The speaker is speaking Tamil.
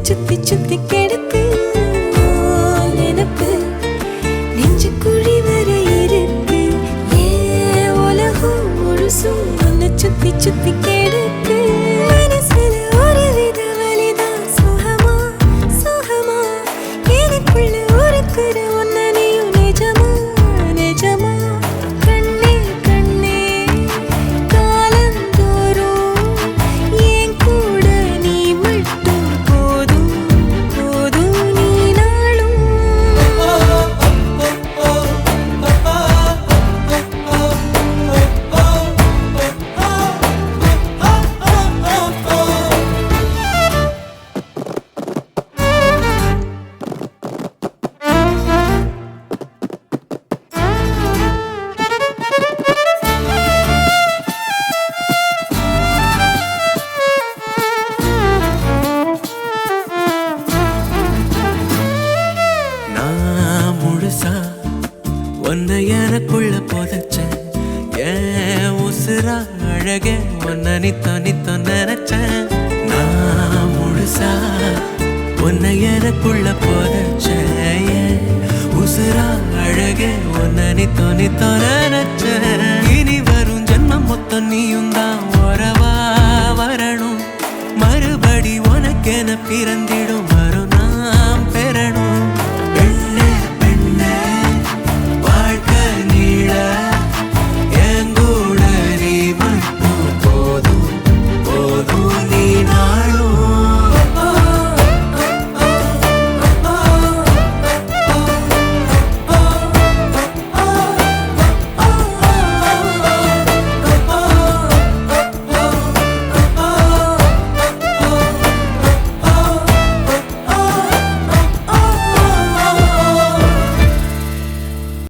சுத்தி சுத்தி கிடக்கு நினப்பு நெஞ்சு குழி வர இருக்கு ஏன் உலகம் முழுசும் உன்னை சுத்தி சுத்தி கிடக்கு மனசுல ஒரு வித வலிதான் சுகமா சுகமா எனக்குள்ள ஒருக்குற உன்னை நீயும் நிஜமா நிஜமா கண்ணே கண்ணே காலந்தோறும் என் கூட நீ மட்டும் போதும் போதும் நீ நாளும் நான் முழுசா உன்னை எனக்குள்ள புதைச்சேன் ஏன் உசுரா அழகே உன்னை நித்தோ நித்தோ நினைச்சேன் நான் முழுசா உன்னை எனக்குள்ள புதைச்சேன் ஏன் உசுரா அழகே உன்னை நித்தோ நித்தோ நினைச்சேன் இனி வரும் ஜென்மம் மொத்தம் நீயும் தான் உறவா வரணும் மறுபடி உனக்கென பிறந்திடும்